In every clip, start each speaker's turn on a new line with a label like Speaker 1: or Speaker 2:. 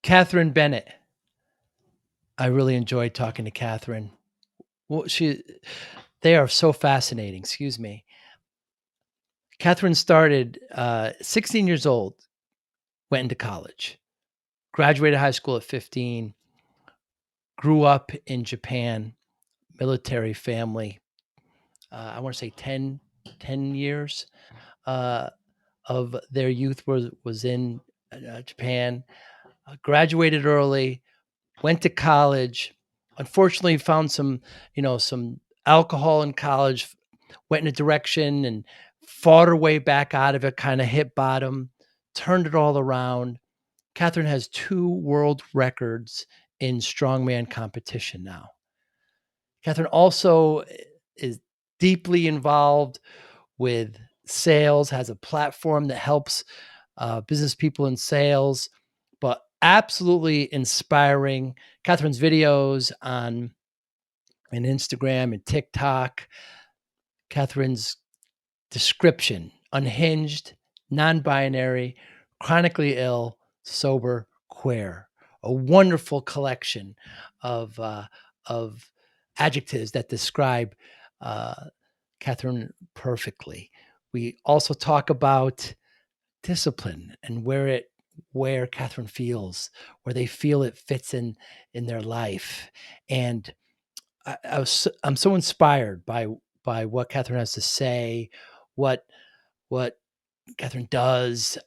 Speaker 1: Kathryn Bennett. I really enjoyed talking to Kathryn. Well, they are so fascinating. Excuse me. Kathryn started 16 years old, went into college, graduated high school at 15, grew up in Japan, military family. I want to say 10 years of their youth was in Japan. Graduated early, went to college. Unfortunately, found some alcohol in college. Went in a direction and fought her way back out of it. Kind of hit bottom, turned it all around. Kathryn has 2 world records in strongman competition now. Kathryn also is deeply involved with sales, has a platform that helps business people in sales, but absolutely inspiring. Kathryn's videos on Instagram and TikTok, Kathryn's description: unhinged, non-binary, chronically ill, sober, queer. A wonderful collection of adjectives that describe Kathryn perfectly. We also talk about discipline and where Kathryn feels, where they feel it fits in their life. And I'm so inspired by what Kathryn has to say, what Kathryn does.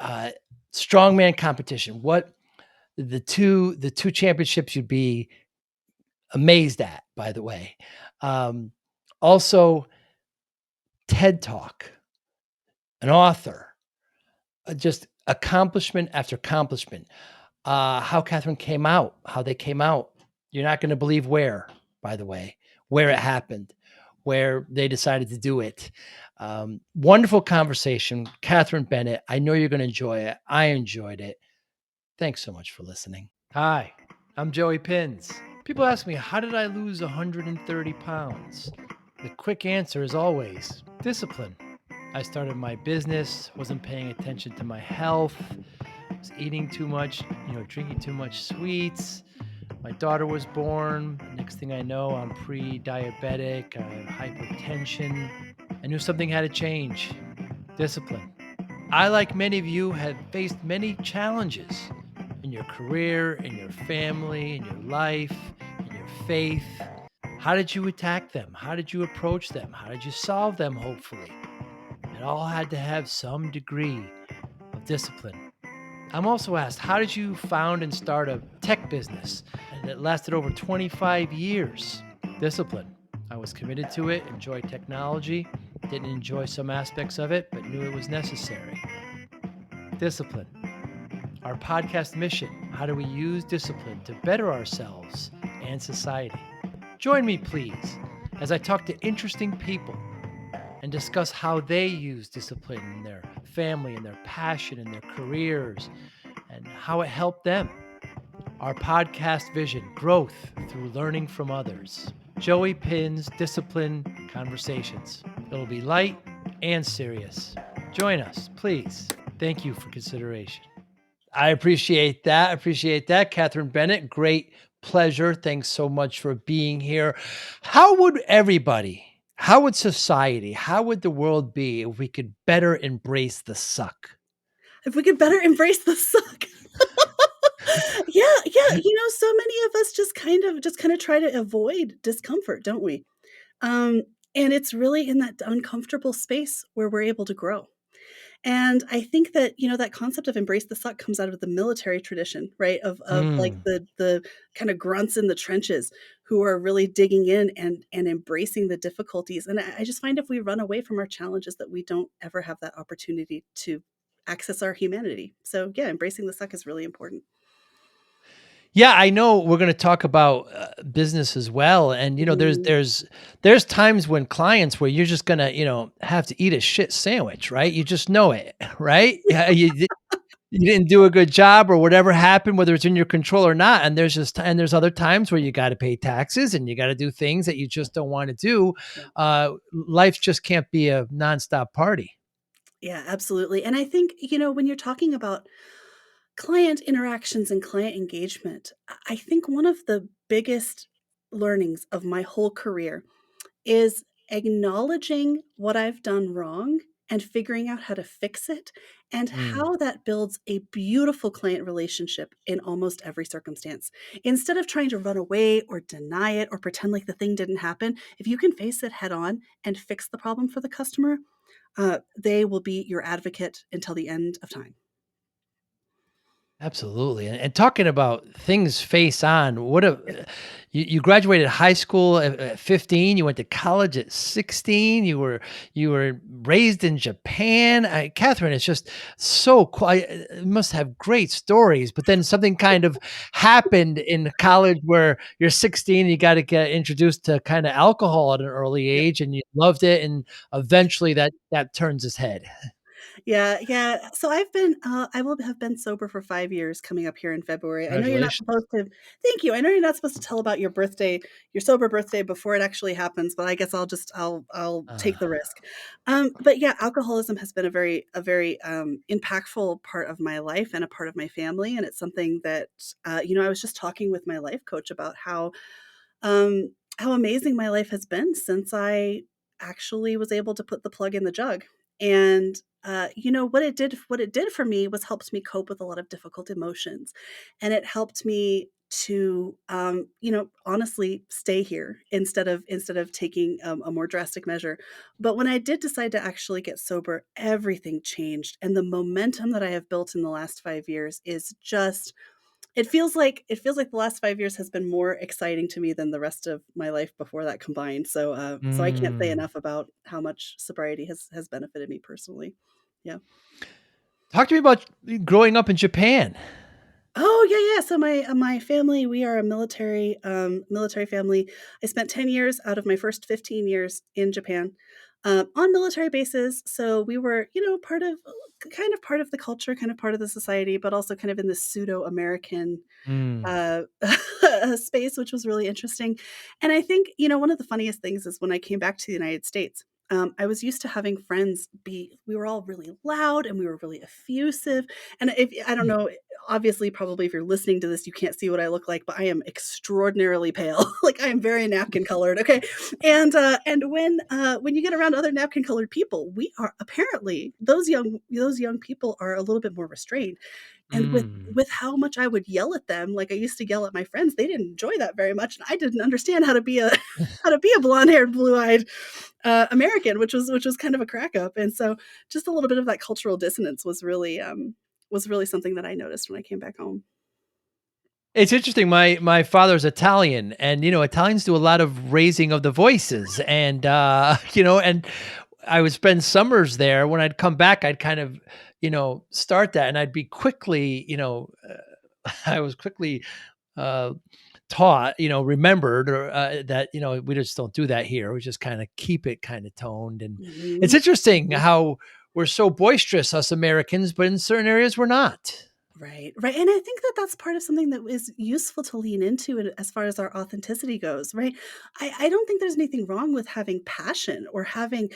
Speaker 1: Strongman competition, what the two championships you'd be amazed at, by the way. Also, TED Talk, an author, just accomplishment after accomplishment. How Kathryn came out, how they came out. You're not going to believe where, by the way, where it happened, where they decided to do it. Wonderful conversation. Kathryn Bennett, I know you're going to enjoy it. I enjoyed it. Thanks so much for listening. Hi, I'm Joey Pinz. People ask me, how did I lose 130 pounds? The quick answer is always discipline. I started my business, wasn't paying attention to my health, was eating too much, drinking too much sweets. My daughter was born. Next thing I know, I'm pre-diabetic, I have hypertension. I knew something had to change. Discipline. I, like many of you, have faced many challenges in your career, in your family, in your life, in your faith. How did you attack them? How did you approach them? How did you solve them, hopefully? It all had to have some degree of discipline. I'm also asked, how did you found and start a tech business? And it lasted over 25 years. Discipline. I was committed to it, enjoyed technology, didn't enjoy some aspects of it, but knew it was necessary. Discipline. Our podcast mission: how do we use discipline to better ourselves and society? Join me, please, as I talk to interesting people and discuss how they use discipline in their family, in their passion, in their careers, and how it helped them. Our podcast vision: growth through learning from others. Joey Pinz Discipline Conversations. It'll be light and serious. Join us, please. Thank you for consideration. I appreciate that. Kathryn Bennett, great pleasure. Thanks so much for being here. How would society, how would the world be if we could better embrace the suck?
Speaker 2: If we could better embrace the suck. Yeah. So many of us just kind of try to avoid discomfort, don't we? And it's really in that uncomfortable space where we're able to grow. And I think that, that concept of embrace the suck comes out of the military tradition, right? Of like the kind of grunts in the trenches who are really digging in and embracing the difficulties. And I just find if we run away from our challenges that we don't ever have that opportunity to access our humanity. So yeah, embracing the suck is really important.
Speaker 1: Yeah, I know we're going to talk about business as well. And, there's times when clients where you're just going to, have to eat a shit sandwich, right? You just know it, right? Yeah, you didn't do a good job or whatever happened, whether it's in your control or not. And there's other times where you got to pay taxes and you got to do things that you just don't want to do. Life just can't be a nonstop party.
Speaker 2: Yeah, absolutely. And I think, when you're talking about Client interactions and client engagement. I think one of the biggest learnings of my whole career is acknowledging what I've done wrong and figuring out how to fix it, and
Speaker 1: Mm.
Speaker 2: how that builds a beautiful client relationship in almost every circumstance. Instead of trying to run away or deny it or pretend like the thing didn't happen, if you can face it head on and fix the problem for the customer, they will be your advocate until the end of time.
Speaker 1: Absolutely, and talking about things face on, what a you graduated high school at 15, you went to college at 16, you were raised in Japan. Kathryn is just so quiet. Must have great stories, but then something kind of happened in college where you're 16, you gotta get introduced to kinda alcohol at an early
Speaker 2: Yep.
Speaker 1: age, and you loved it, and eventually that turns his head.
Speaker 2: Yeah, yeah. So I will have been sober for 5 years coming up here in February. I know you're not
Speaker 1: Congratulations.
Speaker 2: supposed to. Thank you. I know you're not supposed to tell about your birthday, your sober birthday before it actually happens, but I guess I'll take the
Speaker 1: Uh,
Speaker 2: risk. But yeah, alcoholism has been a very impactful part of my life and a part of my family, and it's something that, I was just talking with my life coach about how amazing my life has been since I actually was able to put the plug in the jug. And what it did for me was helped me cope with a lot of difficult emotions, and it helped me to honestly stay here instead of taking a more drastic measure. But when I did decide to actually get sober, everything changed, and the momentum that I have built in the last 5 years is just, it feels like the last 5 years has been more exciting to me than the rest of my life before that combined. So I can't say
Speaker 1: mm.
Speaker 2: enough about how much sobriety has benefited me personally. Yeah.
Speaker 1: Talk to me about growing up in Japan.
Speaker 2: Oh, yeah, yeah. So my family, we are a military family. I spent 10 years out of my first 15 years in Japan, on military bases. So we were, kind of part of the culture, kind of part of the society, but also kind of in this pseudo-American
Speaker 1: Mm.
Speaker 2: uh, space, which was really interesting. And I think, one of the funniest things is when I came back to the United States, I was used to having friends we were all really loud and we were really effusive. And if, I don't know, obviously, probably if you're listening to this, you can't see what I look like, but I am extraordinarily pale. Like I am very napkin colored. Okay. And when you get around other napkin colored people, we are apparently those young people are a little bit more restrained, and with
Speaker 1: Mm.
Speaker 2: with how much I would yell at them, like I used to yell at my friends, they didn't enjoy that very much, and I didn't understand how to be a how to be a blonde-haired, blue-eyed, American, which was kind of a crack up, and so just a little bit of that cultural dissonance was really something that I noticed when I came back home.
Speaker 1: It's interesting. My father's Italian, and Italians do a lot of raising of the voices, and and I would spend summers there. When I'd come back, I'd kind of start that, and I'd be quickly I was quickly uh, taught, remembered, or that we just don't do that here. We just kind of keep it kind of toned, and it's
Speaker 2: Mhm,
Speaker 1: interesting
Speaker 2: mhm.
Speaker 1: how we're so boisterous, us Americans, but in certain areas we're not.
Speaker 2: Right, right, and I think that that's part of something that is useful to lean into as far as our authenticity goes, right? I don't think there's anything wrong with having passion or having,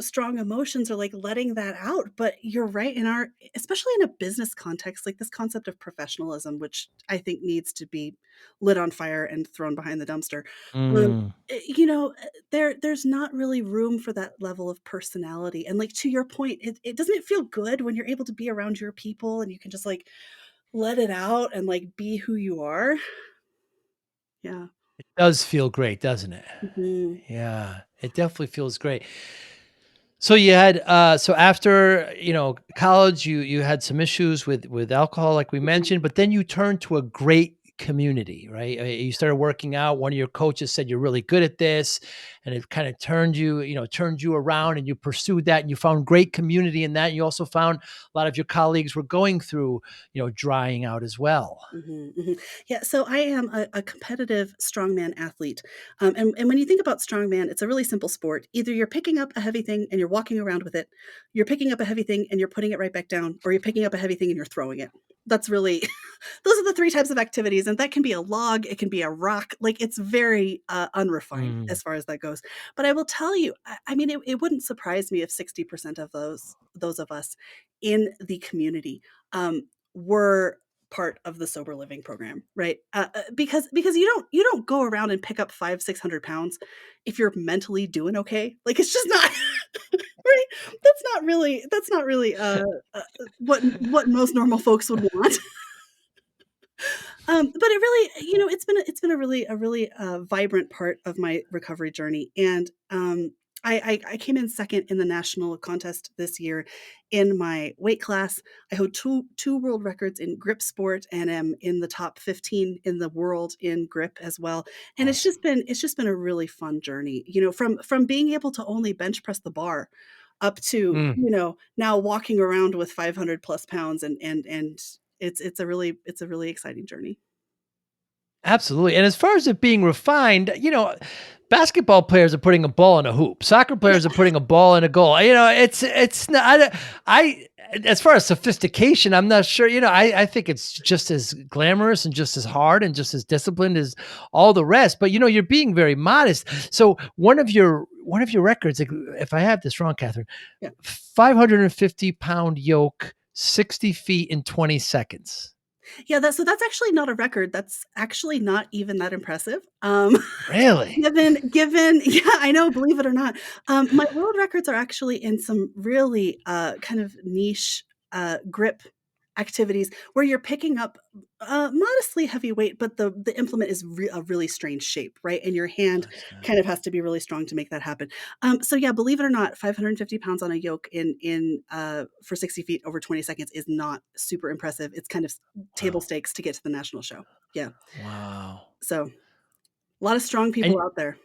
Speaker 2: strong emotions or, like, letting that out, but you're right, especially in a business context, like, this concept of professionalism, which I think needs to be lit on fire and thrown behind the dumpster. Um,
Speaker 1: Mm.
Speaker 2: there's not really room for that level of personality, and, like, to your point, it doesn't it feel good when you're able to be around your people and you can just, like, let it out and, like, be who you are. Yeah.
Speaker 1: Does feel great, doesn't it?
Speaker 2: Mhm.
Speaker 1: Yeah, it definitely feels great. So you had so after, college, you had some issues with alcohol like we
Speaker 2: Mhm.
Speaker 1: mentioned, but then you turned to a great community, right? You started working out. One of your coaches said you're really good at this, and it kind of turned you around, and you pursued that, and you found great community in that. You also found a lot of your colleagues were going through, drying out as well.
Speaker 2: Mhm, mhm. Yeah, so I am a competitive strongman athlete, and when you think about strongman, it's a really simple sport. Either you're picking up a heavy thing and you're walking around with it, you're picking up a heavy thing and you're putting it right back down, or you're picking up a heavy thing and you're throwing it. That's really those are the 3 types of activities, and that can be a log, it can be a rock, like, it's very, unrefined
Speaker 1: Mm.
Speaker 2: as far as that goes. But I will tell you, I mean, it wouldn't surprise me if 60% of those of us in the community, um, were part of the sober living program, right? Because you don't go around and pick up 500-600 pounds if you're mentally doing okay. Like it's just not right. That's not really what most normal folks would want. But it really, it's been a really vibrant part of my recovery journey, and I came in second in the national contest this year in my weight class. I hold two world records in grip sport, and am in the top 15 in the world in grip as well. And
Speaker 1: Awesome.
Speaker 2: it's just been a really fun journey. From being able to only bench press the bar up to
Speaker 1: Mm.
Speaker 2: now walking around with 500 plus pounds, and it's a really exciting journey.
Speaker 1: Absolutely, and as far as it being refined, basketball players are putting a ball in a hoop. Soccer players are putting a ball in a goal. It's not I as far as sophistication, I'm not sure, I think it's just as glamorous and just as hard and just as disciplined as all the rest, but, you're being very modest. So, one of your records, like, if I have this wrong, Kathryn,
Speaker 2: Yeah.
Speaker 1: 550-pound yoke, 60 feet in 20 seconds.
Speaker 2: Yeah, that's actually not a record. That's actually not even that impressive.
Speaker 1: Really?
Speaker 2: Given yeah, I know, believe it or not. My world records are actually in some really, kind of niche, grip activities where you're picking up, modestly heavy weight, but the implement is a really strange shape, right? And your hand
Speaker 1: Okay.
Speaker 2: kind of has to be really strong to make that happen. So yeah, believe it or not, 550 pounds on a yoke for 60 feet over 20 seconds is not super impressive. It's kind of table
Speaker 1: Wow.
Speaker 2: stakes to get to the national show. Yeah.
Speaker 1: Wow.
Speaker 2: So a lot of strong
Speaker 1: And
Speaker 2: people out there.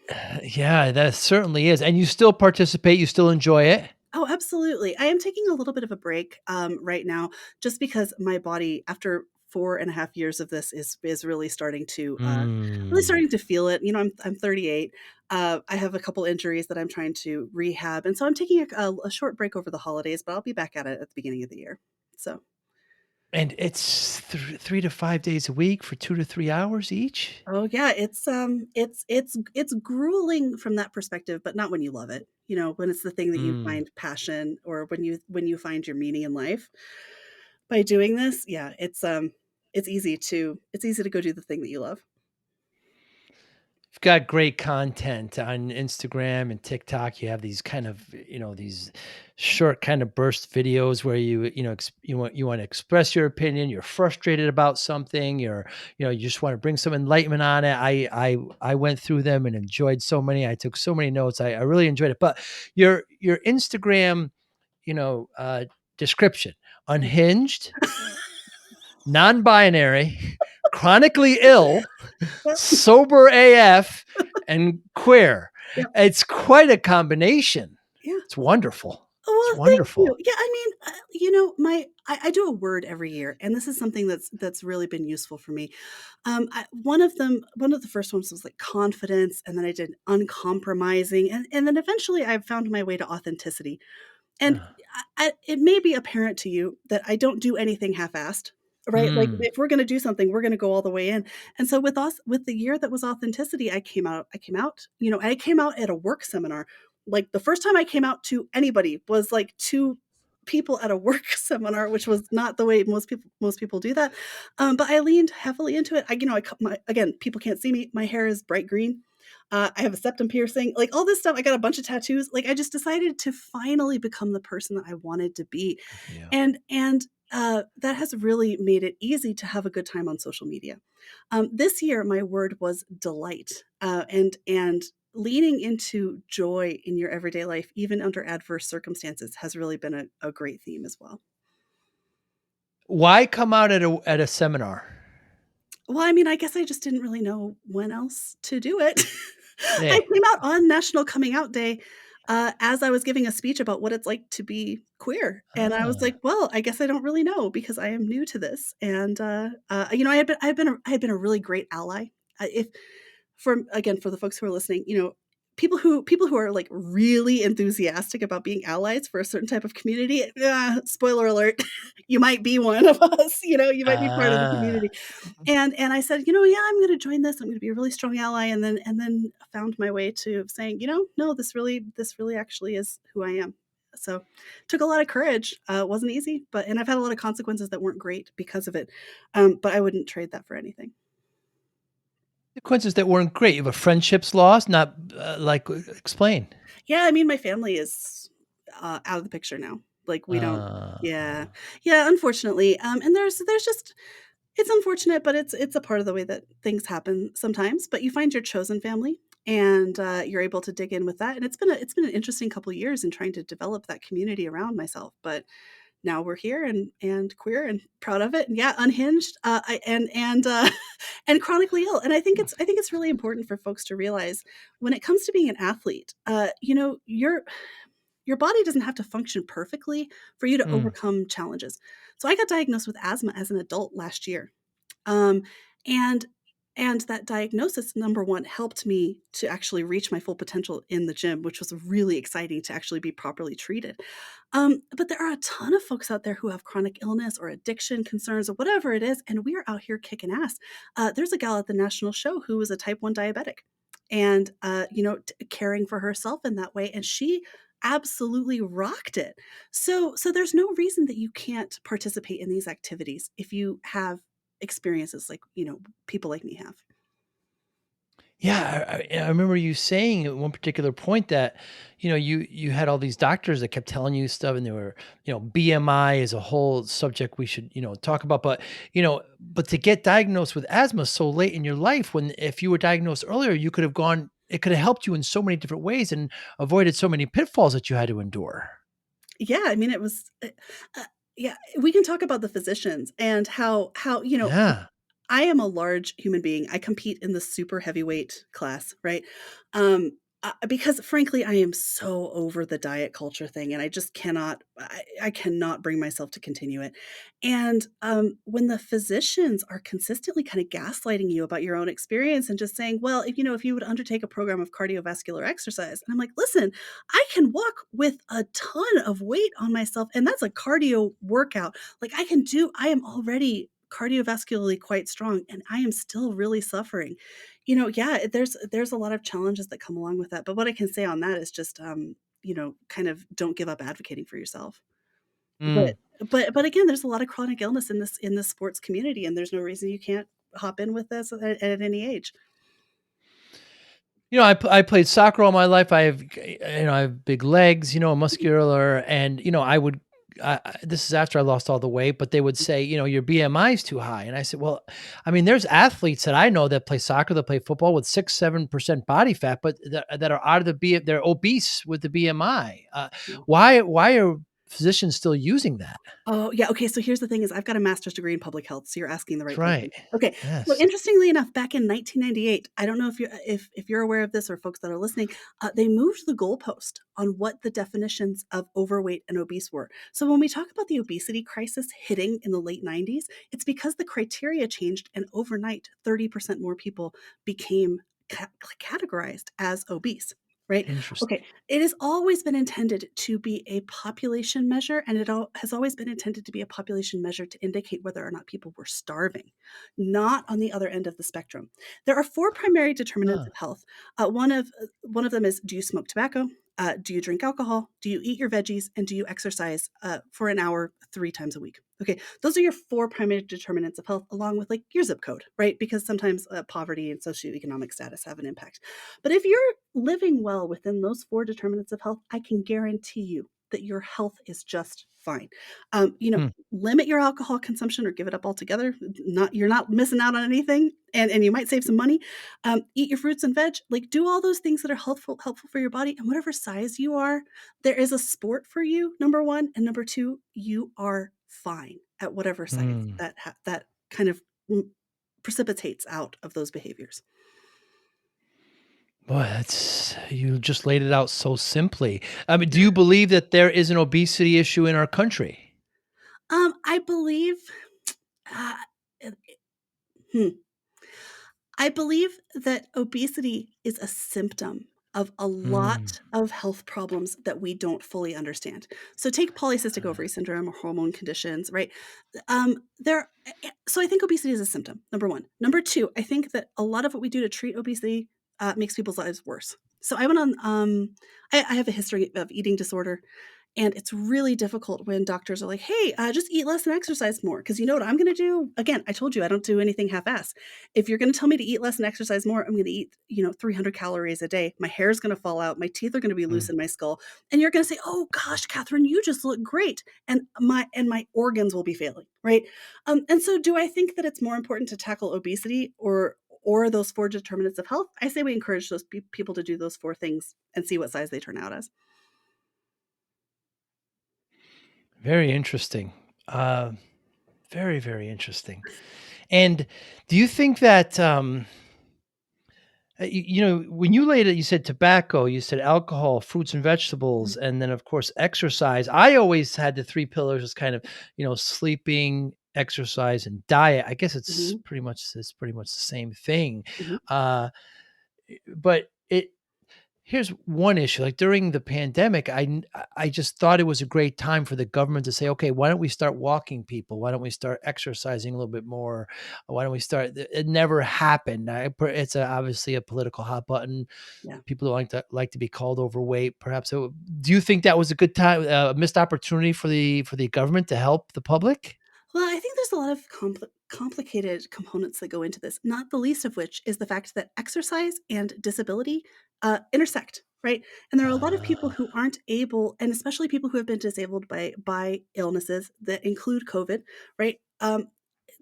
Speaker 1: yeah, that certainly is. And you still participate, you still enjoy it?
Speaker 2: Oh, absolutely. I am taking a little bit of a break right now, just because my body, after 4.5 years of this, is really
Speaker 1: Mm.
Speaker 2: starting to feel it. I'm 38. I have a couple injuries that I'm trying to rehab, and so I'm taking a short break over the holidays, but I'll be back at it at the beginning of the year. So.
Speaker 1: And it's 3 to 5 days a week for 2 to 3 hours each?
Speaker 2: Oh yeah, it's grueling from that perspective, but not when you love it. When it's the thing that you
Speaker 1: Mm.
Speaker 2: find passion, or when you find your meaning in life by doing this. Yeah, it's easy to go do the thing that you love.
Speaker 1: You've got great content on Instagram and TikTok. You have these kind of, these short kind of burst videos where you want to express your opinion. You're frustrated about something. You just want to bring some enlightenment on it. I went through them and enjoyed so many. I took so many notes. I really enjoyed it. But your Instagram, you know, uh, description:
Speaker 2: Yeah.
Speaker 1: unhinged, non-binary, chronically ill,
Speaker 2: Yep,
Speaker 1: sober AF, and queer.
Speaker 2: yep,
Speaker 1: It's quite a combination.
Speaker 2: yeah.
Speaker 1: It's wonderful. It's
Speaker 2: Well, thank you.
Speaker 1: wonderful.
Speaker 2: Yeah, I mean, my I do a word every year, and this is something that's really been useful for me. One of the first ones was like confidence, and then I did uncompromising, and then eventually I found my way to authenticity. And
Speaker 1: Uh,
Speaker 2: it may be apparent to you that I don't do anything half-assed, right? Like,
Speaker 1: mm,
Speaker 2: if we're gonna do something, we're gonna go all the way in. And so with the year that was authenticity, I came out at a work seminar. Like, the first time I came out to anybody was, like, to people at a work seminar, which was not the way most people do that. But I leaned heavily into it. I cut my again, people can't see me. My hair is bright green. I have a septum piercing, like all this stuff. I got a bunch of tattoos. Like I just decided to finally become the person that I wanted to be,
Speaker 1: good for you.
Speaker 2: and that has really made it easy to have a good time on social media. This year, my word was delight, and leaning into joy in your everyday life, even under adverse circumstances, has really been a great theme as well.
Speaker 1: Why come out at a seminar?
Speaker 2: Well, I mean, I guess I just didn't really know when else to do it. I
Speaker 1: Hey.
Speaker 2: came out on National Coming Out Day, as I was giving a speech about what it's like to be queer, and I was
Speaker 1: Ah.
Speaker 2: like, "Well, I guess I don't really know because I am new to this." And, I had been a really great ally. If for the folks who are listening, people who are, like, really enthusiastic about being allies for a certain type of community, spoiler alert, you might be one of us, you might be part of the
Speaker 1: Ah.
Speaker 2: community. And I said, "Yeah, I'm gonna join this. I'm gonna be a really strong ally," and then found my way to saying, "No, this really actually is who I am." So, took a lot of courage. It wasn't easy, and I've had a lot of consequences that weren't great because of it. But I wouldn't trade that for anything.
Speaker 1: Consequences that weren't great. You have a friendships lost, not, explain.
Speaker 2: Yeah, I mean, my family is, out of the picture now. Like, we don't. Yeah.
Speaker 1: Uh,
Speaker 2: Yeah, unfortunately, and there's just it's unfortunate, but it's a part of the way that things happen sometimes, but you find your chosen family, and, you're able to dig in with that, and it's been an interesting couple years in trying to develop that community around myself, but now we're here and queer and proud of it, and yeah, unhinged, I and, and chronically ill, and I think it's really important for folks to realize when it comes to being an athlete, your body doesn't have to function perfectly for you to
Speaker 1: mm,
Speaker 2: overcome challenges. So I got diagnosed with asthma as an adult last year. Um, and and that diagnosis, number 1, helped me to actually reach my full potential in the gym, which was really exciting to actually be properly treated. But there are a ton of folks out there who have chronic illness or addiction concerns or whatever it is, and we are out here kicking ass. There's a gal at the national show who was a type 1 diabetic and, caring for herself in that way, and she absolutely rocked it. So there's no reason that you can't participate in these activities if you have experiences like, people like me have.
Speaker 1: yeah, I remember you saying at one particular point that, you had all these doctors that kept telling you stuff, and they were, BMI is a whole subject we should, talk about, but to get diagnosed with asthma so late in your life, when if you were diagnosed earlier, you could have gone it could have helped you in so many different ways and avoided so many pitfalls that you had to endure.
Speaker 2: Yeah, I mean, it was, yeah, we can talk about the physicians and how,
Speaker 1: Yeah.
Speaker 2: I am a large human being. I compete in the super heavyweight class, right? Because frankly, I am so over the diet culture thing, and I just I cannot bring myself to continue it. And when the physicians are consistently kind of gaslighting you about your own experience and just saying, well, if you would undertake a program of cardiovascular exercise, and I'm like, listen, I can walk with a ton of weight on myself, and that's a cardio workout. Like I am already cardiovascularly quite strong, and I am still really suffering. Yeah, there's a lot of challenges that come along with that, but what I can say on that is just, kind of don't give up advocating for yourself.
Speaker 1: Mm.
Speaker 2: But but again, there's a lot of chronic illness in this sports community, and there's no reason you can't hop in with this at any age.
Speaker 1: I played soccer all my life. I have big legs, muscular, and I would. This is after I lost all the weight, but they would say, your BMI is too high, and I said, well, I mean, there's athletes that I know that play soccer, that play football with 6, 7% body fat, but that are out of the they're obese with the BMI. Why are physicians still using that?
Speaker 2: Oh, yeah, okay, so here's the thing is I've got a master's degree in public health, so you're asking the right
Speaker 1: Right.
Speaker 2: person. Okay, so
Speaker 1: Yes.
Speaker 2: interestingly enough, back in 1998, I don't know if you're aware of this or folks that are listening, they moved the goalpost on what the definitions of overweight and obese were. So when we talk about the obesity crisis hitting in the late 90s, it's because the criteria changed and overnight 30% more people became categorized as obese, right?
Speaker 1: Interesting.
Speaker 2: Okay, it has always been intended to be a population measure, and has always been intended to be a population measure to indicate whether or not people were starving, not on the other end of the spectrum. There are four primary determinants
Speaker 1: Huh.
Speaker 2: of health. One of them is: do you smoke tobacco? Do you drink alcohol? Do you eat your veggies? And do you exercise for an hour 3 times a week? Okay, those are your four primary determinants of health, along with like your zip code, right? Because sometimes poverty and socioeconomic status have an impact. But if you're living well within those four determinants of health, I can guarantee you that your health is just fine.
Speaker 1: Hmm.
Speaker 2: Limit your alcohol consumption or give it up altogether. You're not missing out on anything, and you might save some money. Eat your fruits and veg. Like do all those things that are helpful for your body, and whatever size you are, there is a sport for you. Number one, and number two, you are fine at whatever size
Speaker 1: Hmm.
Speaker 2: that kind of precipitates out of those behaviors.
Speaker 1: Boy, that's you just laid it out so simply. I mean, do you believe that there is an obesity issue in our country?
Speaker 2: I believe, uh, it- hmm, I believe that obesity is a symptom of a
Speaker 1: Mm,
Speaker 2: lot of health problems that we don't fully understand. So take polycystic ovary syndrome or hormone conditions, right? So I think obesity is a symptom, number one. Number two, I think that a lot of what we do to treat obesity makes people's lives worse. So I went on, I have a history of eating disorder, And it's really difficult when doctors are like, "Hey, just eat less and exercise more." Because you know what I'm gonna do? Again, I told you I don't do anything half-ass. If you're gonna tell me to eat less and exercise more, I'm gonna eat, 300 calories a day. My hair's gonna fall out, my teeth are gonna be loose
Speaker 1: Mm.
Speaker 2: in my skull, and you're gonna say, "Oh gosh, Kathryn, you just look great." And my organs will be failing, right? And so do I think that it's more important to tackle obesity or those 4 determinants of health? I say we encourage those people to do those 4 things and see what size they turn out as.
Speaker 1: Very interesting. Uh, very, very interesting. And do you think that, when you laid it, you said tobacco, you said alcohol, fruits and vegetables, and then of course exercise. I always had the three pillars as kind of, sleeping, exercise, and diet. I guess
Speaker 2: Mhm,
Speaker 1: it's pretty much the same thing.
Speaker 2: mhm,
Speaker 1: Uh, but here's one issue, like, during the pandemic, I just thought it was a great time for the government to say, "Okay, why don't we start walking people? Why don't we start exercising a little bit more? Why don't we start" it never happened. It's obviously a political hot button.
Speaker 2: yeah.
Speaker 1: People don't like to be called overweight, perhaps. So, do you think that was a good time, a missed opportunity for the government to help the public?
Speaker 2: Well, I think there's a lot of complicated components that go into this, not the least of which is the fact that exercise and disability intersect, right? And there are a lot of people
Speaker 1: Ah,
Speaker 2: who aren't able, and especially people who have been disabled by illnesses that include COVID, right?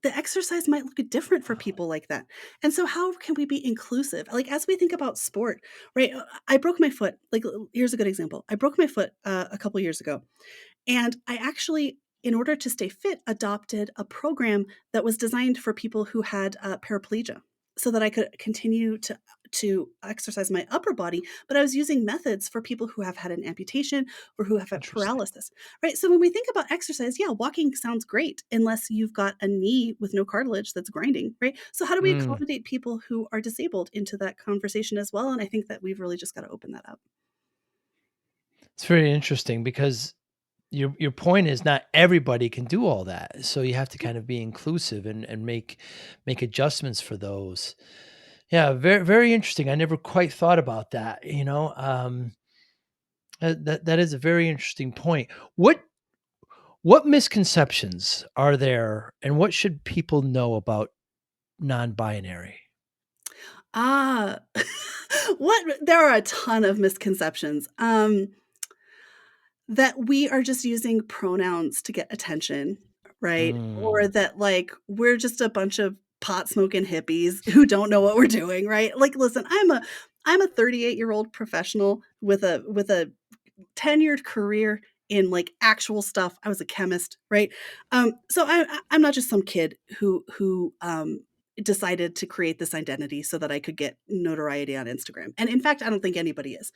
Speaker 2: The exercise might look different for people like that. And so how can we be inclusive? Like as we think about sport, right? I broke my foot. Like here's a good example. I broke my foot a couple years ago and I actually, in order to stay fit, adopted a program that was designed for people who had paraplegia so that I could continue to exercise my upper body, but I was using methods for people who have had an amputation or who have had
Speaker 1: interesting.
Speaker 2: paralysis, right? So when we think about exercise, yeah, walking sounds great unless you've got a knee with no cartilage that's grinding, right? So how do we
Speaker 1: Mm,
Speaker 2: accommodate people who are disabled into that conversation as well? And I think that we've really just got to open that up.
Speaker 1: it's very interesting because your point is not everybody can do all that. So you have to kind of be inclusive and make adjustments for those. Yeah, very very interesting. I never quite thought about that. That is a very interesting point. What misconceptions are there and what should people know about non-binary?
Speaker 2: Ah, there are a ton of misconceptions, that we are just using pronouns to get attention, right? Or
Speaker 1: Mm,
Speaker 2: that, like, we're just a bunch of pot smoking hippies who don't know what we're doing, right? Like, listen, I'm a 38-year-old professional with a tenured career in, like, actual stuff. I was a chemist, right? So I'm not just some kid who decided to create this identity so that I could get notoriety on Instagram, and in fact, I don't think anybody is.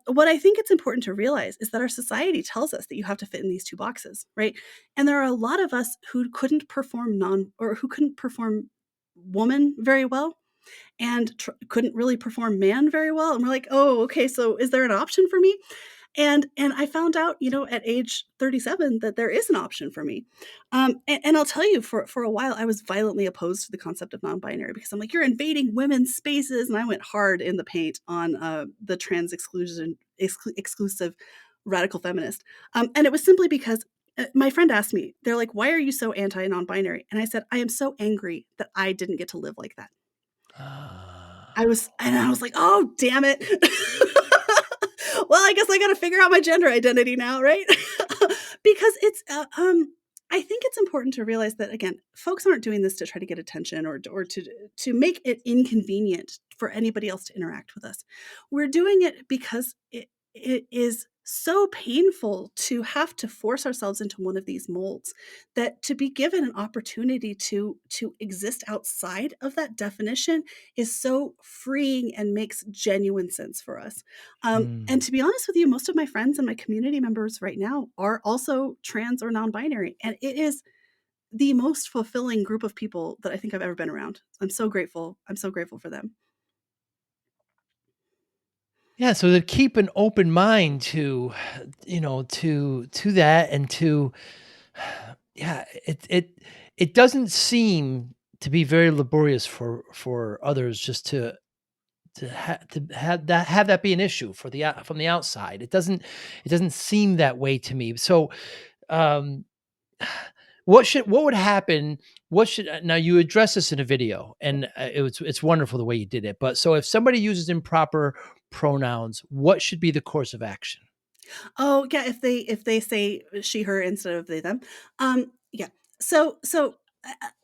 Speaker 2: What I think it's important to realize is that our society tells us that you have to fit in these 2 boxes, right? And there are a lot of us who couldn't perform non or who couldn't perform woman very well and couldn't really perform man very well, and we're like, "Oh, okay, so is there an option for me?" And I found out, at age 37 that there is an option for me. And I'll tell you, for a while, I was violently opposed to the concept of non-binary because I'm like, "You're invading women's spaces," and I went hard in the paint on, the trans exclusive radical feminist. And it was simply because, my friend asked me, they're like, "Why are you so anti non-binary?" And I said, "I am so angry that I didn't get to live like that."
Speaker 1: ah.
Speaker 2: I was like, "Oh, damn it." Well, I guess I gotta figure out my gender identity now, right? Because I think it's important to realize that, again, folks aren't doing this to try to get attention or to make it inconvenient for anybody else to interact with us. We're doing it because it is so painful to have to force ourselves into one of these molds that to be given an opportunity to exist outside of that definition is so freeing and makes genuine sense for us. And
Speaker 1: Mm.
Speaker 2: to be honest with you, most of my friends and my community members right now are also trans or non-binary, and it is the most fulfilling group of people that I think I've ever been around. I'm so grateful. I'm so grateful for them.
Speaker 1: Yeah, so to keep an open mind to that and to yeah, it doesn't seem to be very laborious for others just to to have that be an issue for the from the outside. It doesn't seem that way to me. So, um, what would happen? What should now you address this in a video, and it's wonderful the way you did it. But so if somebody uses improper pronouns, what should be the course of action?
Speaker 2: Oh, yeah, if they say she, her instead of they, them. Yeah. So,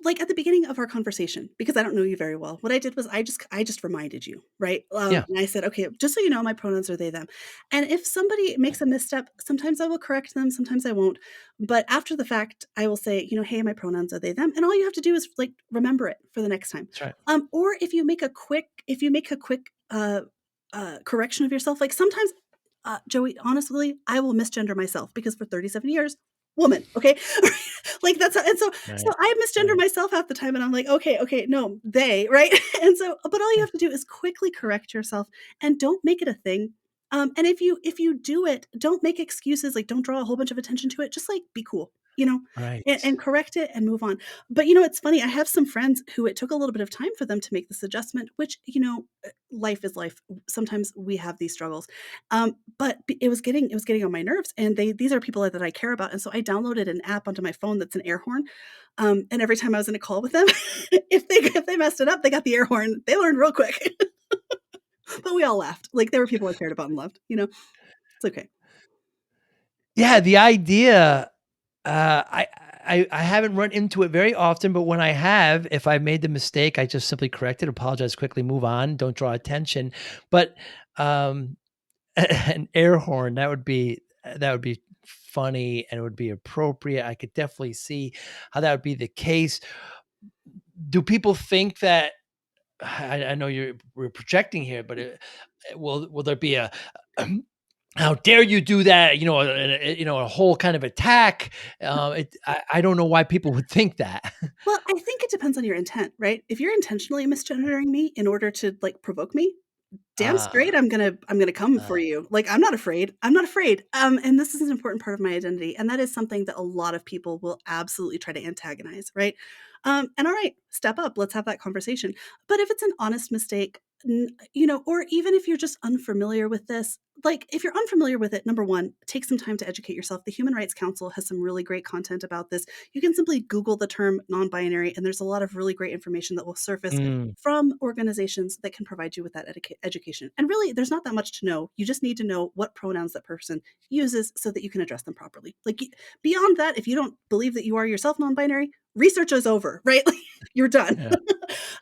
Speaker 2: like at the beginning of our conversation, because I don't know you very well, what I did was I just reminded you, right?
Speaker 1: Yeah,
Speaker 2: And I said, okay, just so you know, my pronouns are they, them. And if somebody makes a misstep, sometimes I will correct them, sometimes I won't. But after the fact, I will say, hey, my pronouns are they, them, and all you have to do is like remember it for the next time.
Speaker 1: that's right.
Speaker 2: Or if you make a quick correction of yourself, like sometimes Joey, honestly, I will misgender myself because for 37 years, woman, okay? Like that's and so
Speaker 1: Right,
Speaker 2: I misgender
Speaker 1: right,
Speaker 2: myself half the time and I'm like, okay, no, they, right? And so but all you have to do is quickly correct yourself and don't make it a thing. And if you do it, don't make excuses, like don't draw a whole bunch of attention to it. Just like be cool, and
Speaker 1: right.
Speaker 2: correct it and move on. But it's funny. I have some friends who it took a little bit of time for them to make this adjustment, which life is life. Sometimes we have these struggles. But it was getting on my nerves, and these are people that I care about, and so I downloaded an app onto my phone that's an air horn. And every time I was in a call with them, if they messed it up, they got the air horn. They learned real quick, but we all laughed. Like they were people I cared about and loved. It's okay.
Speaker 1: Yeah, the idea, I haven't run into it very often, but when I have, if I made the mistake, I just simply correct it, apologize quickly, move on, don't draw attention. But, um, an air horn, that would be funny and it would be appropriate. I could definitely see how that would be the case. Do people think that I know we're projecting here, but will there be a how dare you do that? A whole kind of attack. I don't know why people would think that.
Speaker 2: Well, I think it depends on your intent, right? If you're intentionally misgendering me in order to like provoke me, damn straight
Speaker 1: Ah,
Speaker 2: I'm gonna come for
Speaker 1: uh,
Speaker 2: you. Like, I'm not afraid. I'm not afraid. And this is an important part of my identity, and that is something that a lot of people will absolutely try to antagonize, right? And all right, step up. Let's have that conversation. But if it's an honest mistake, or even if you're just unfamiliar with this, like if you're unfamiliar with it, number one, take some time to educate yourself. The Human Rights Council has some really great content about this. You can simply Google the term non-binary, and there's a lot of really great information that will surface
Speaker 1: mm,
Speaker 2: from organizations that can provide you with that education. And really, there's not that much to know. You just need to know what pronouns that person uses so that you can address them properly. Like beyond that, if you don't believe that you are yourself non-binary, research is over, right? Like you're done.
Speaker 1: yeah,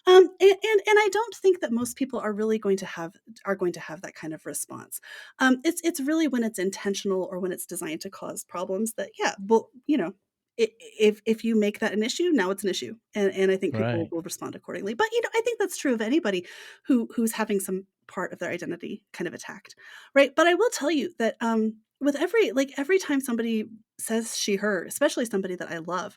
Speaker 2: And I don't think that most people are really going to have that kind of response. It's really when it's intentional or when it's designed to cause problems that yeah, well, if you make that an issue, now it's an issue, and I think people
Speaker 1: right.
Speaker 2: will respond accordingly. But I think that's true of anybody who's having some part of their identity kind of attacked, right? But I will tell you that with every time somebody says she her, especially somebody that I love,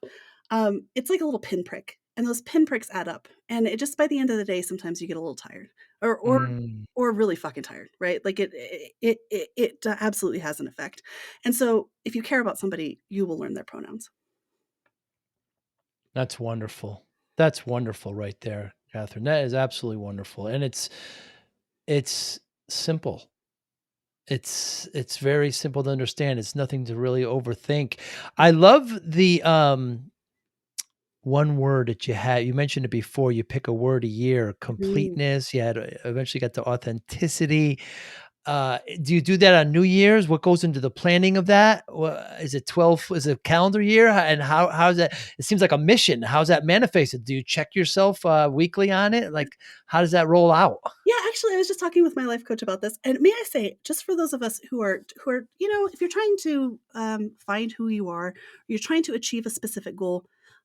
Speaker 2: it's like a little pinprick, and those pinpricks add up, and it just by the end of the day, sometimes you get a little tired, or or
Speaker 1: Mm,
Speaker 2: or really fucking tired, right? Like it absolutely has an effect, and so if you care about somebody, you will learn their pronouns.
Speaker 1: that's wonderful. That's wonderful right there, Catherine. That is absolutely wonderful, and it's simple. It's very simple to understand. It's nothing to really overthink. I love the one word that you mentioned it before, you pick a word a year,
Speaker 2: Mm.
Speaker 1: completeness, you had eventually got to authenticity. Do you do that on New Year's? What goes into the planning of that? Is it 12, is it a calendar year? And how's that? It seems like a mission. How's that manifested? Do you check yourself weekly on it? Like, how does that roll out?
Speaker 2: Yeah, actually, I was just talking with my life coach about this, and may I say, just for those of us who are, if you're trying to find who you are, you're trying to achieve a specific goal,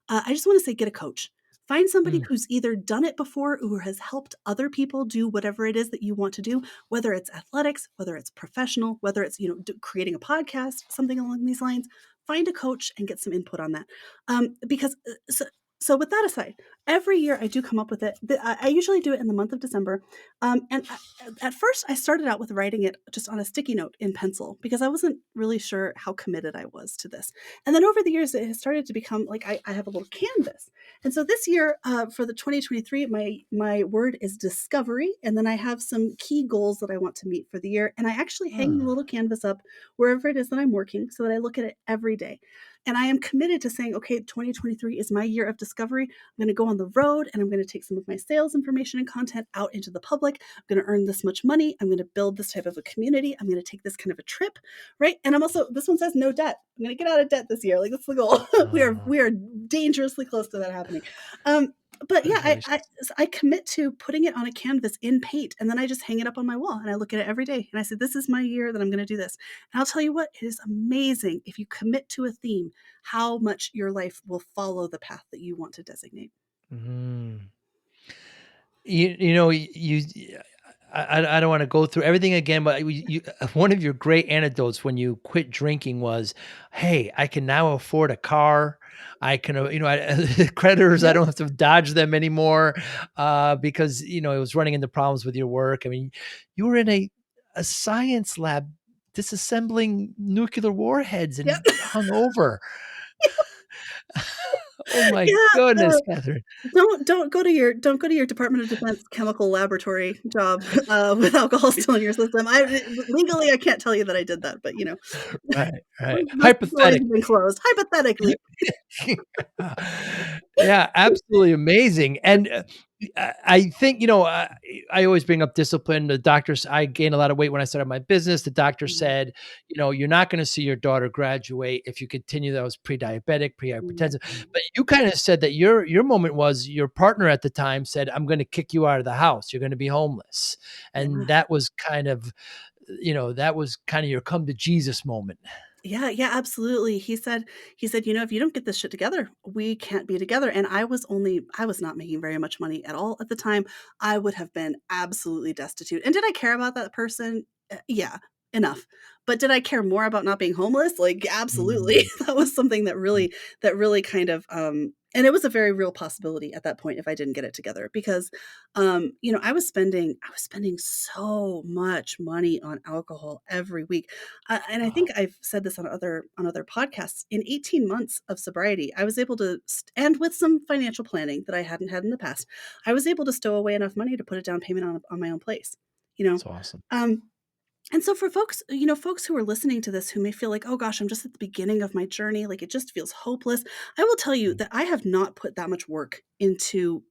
Speaker 2: I just want to say, get a coach. Find somebody
Speaker 1: Mm,
Speaker 2: who's either done it before or has helped other people do whatever it is that you want to do, whether it's athletics, whether it's professional, whether it's creating a podcast, something along these lines. Find a coach and get some input on that, because So with that aside, every year I do come up with it. I usually do it in the month of December. At first, I started out with writing it just on a sticky note in pencil because I wasn't really sure how committed I was to this. And then over the years, it has started to become like I have a little canvas. And so this year, for the 2023, my word is discovery. And then I have some key goals that I want to meet for the year. And I actually hang the
Speaker 1: Hmm.
Speaker 2: little canvas up wherever it is that I'm working so that I look at it every day. And I am committed to saying, okay, 2023 is my year of discovery. I'm going to go on the road and I'm going to take some of my sales information and content out into the public. I'm going to earn this much money. I'm going to build this type of a community. I'm going to take this kind of a trip, right? And I'm also, this one says no debt. I'm going to get out of debt this year. Like that's the goal. we are
Speaker 1: Oh,
Speaker 2: we are dangerously close to that happening. Um, but yeah,
Speaker 1: congratulations.
Speaker 2: I commit to putting it on a canvas in paint, and then I just hang it up on my wall, and I look at it every day, and I say, "This is my year that I'm going to do this." And I'll tell you what, it is amazing if you commit to a theme, how much your life will follow the path that you want to designate.
Speaker 1: Mhm. You know, I don't wanna go through everything again, but one of your great anecdotes when you quit drinking was, "Hey, I can now afford a car. I can, creditors, I
Speaker 2: Yep,
Speaker 1: don't have to dodge them anymore," because, it was running into problems with your work. I mean, you were in a science lab disassembling nuclear warheads
Speaker 2: yep.
Speaker 1: and hungover. Oh my
Speaker 2: Yeah,
Speaker 1: goodness, Catherine.
Speaker 2: don't go to your Department of Defense chemical laboratory job, with alcohol still in your system. Legally, I can't tell you that I did that, but,
Speaker 1: Right, right.
Speaker 2: those facilities have been
Speaker 1: Hypothetically.
Speaker 2: closed, hypothetically.
Speaker 1: Yeah, absolutely amazing, and, I think, I always bring up discipline. The doctors I gained a lot of weight when I started my business. The doctor
Speaker 2: Mhm,
Speaker 1: said, "You're not gonna see your daughter graduate if you continue." That was pre-diabetic, pre-hypertensive,
Speaker 2: mhm.
Speaker 1: but you kinda said that your moment was your partner at the time said, "I'm gonna kick you out of the house. You're gonna be homeless," and
Speaker 2: Yeah.
Speaker 1: that was kind of, that was kinda your come to Jesus moment.
Speaker 2: Yeah, yeah, absolutely. He said, "If you don't get this shit together, we can't be together." And I was not making very much money at all at the time. I would have been absolutely destitute. And did I care about that person? Yeah, enough. But did I care more about not being homeless? Like, absolutely.
Speaker 1: Mm,
Speaker 2: That was something
Speaker 1: mm.
Speaker 2: that really kind of and it was a very real possibility at that point if I didn't get it together because I was spending so much money on alcohol every week. And I think
Speaker 1: Wow,
Speaker 2: I've said this on other podcasts. In 18 months of sobriety, I was able to, and with some financial planning that I hadn't had in the past, I was able to stow away enough money to put a down payment on my own place. You know,
Speaker 1: that's awesome.
Speaker 2: um, and so for folks who are listening to this who may feel like, "Oh gosh, I'm just at the beginning of my journey, like it just feels hopeless." I will tell you
Speaker 1: Mm,
Speaker 2: that I have not put that much work into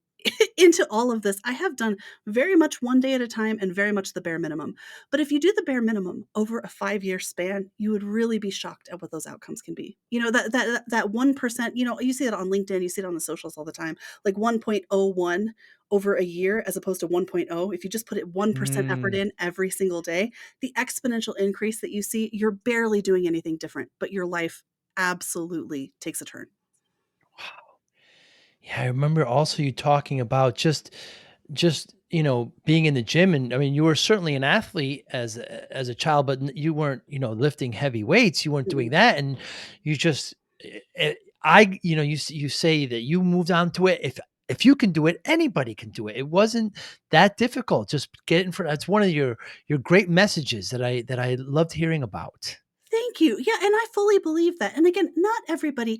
Speaker 2: into all of this. I have done very much one day at a time and very much the bare minimum. But if you do the bare minimum over a 5-year span, you would really be shocked at what those outcomes can be. That 1%, you see it on LinkedIn, you see it on the socials all the time, like 1.01 over a year as opposed to 1.0. If you just put it 1% effort
Speaker 1: mm.
Speaker 2: in every single day, the exponential increase that you see, you're barely doing anything different, but your life absolutely takes a turn.
Speaker 1: Yeah, I remember also you talking about just, being in the gym, and I mean, you were certainly an athlete as a child, but you weren't, lifting heavy weights, you weren't doing
Speaker 2: Mm-mm.
Speaker 1: that, and you just you say that you moved on to it. If you can do it, anybody can do it. It wasn't that difficult. Just get in front. That's one of your great messages that I loved hearing about.
Speaker 2: Thank you. Yeah, and I fully believe that. And again, not everybody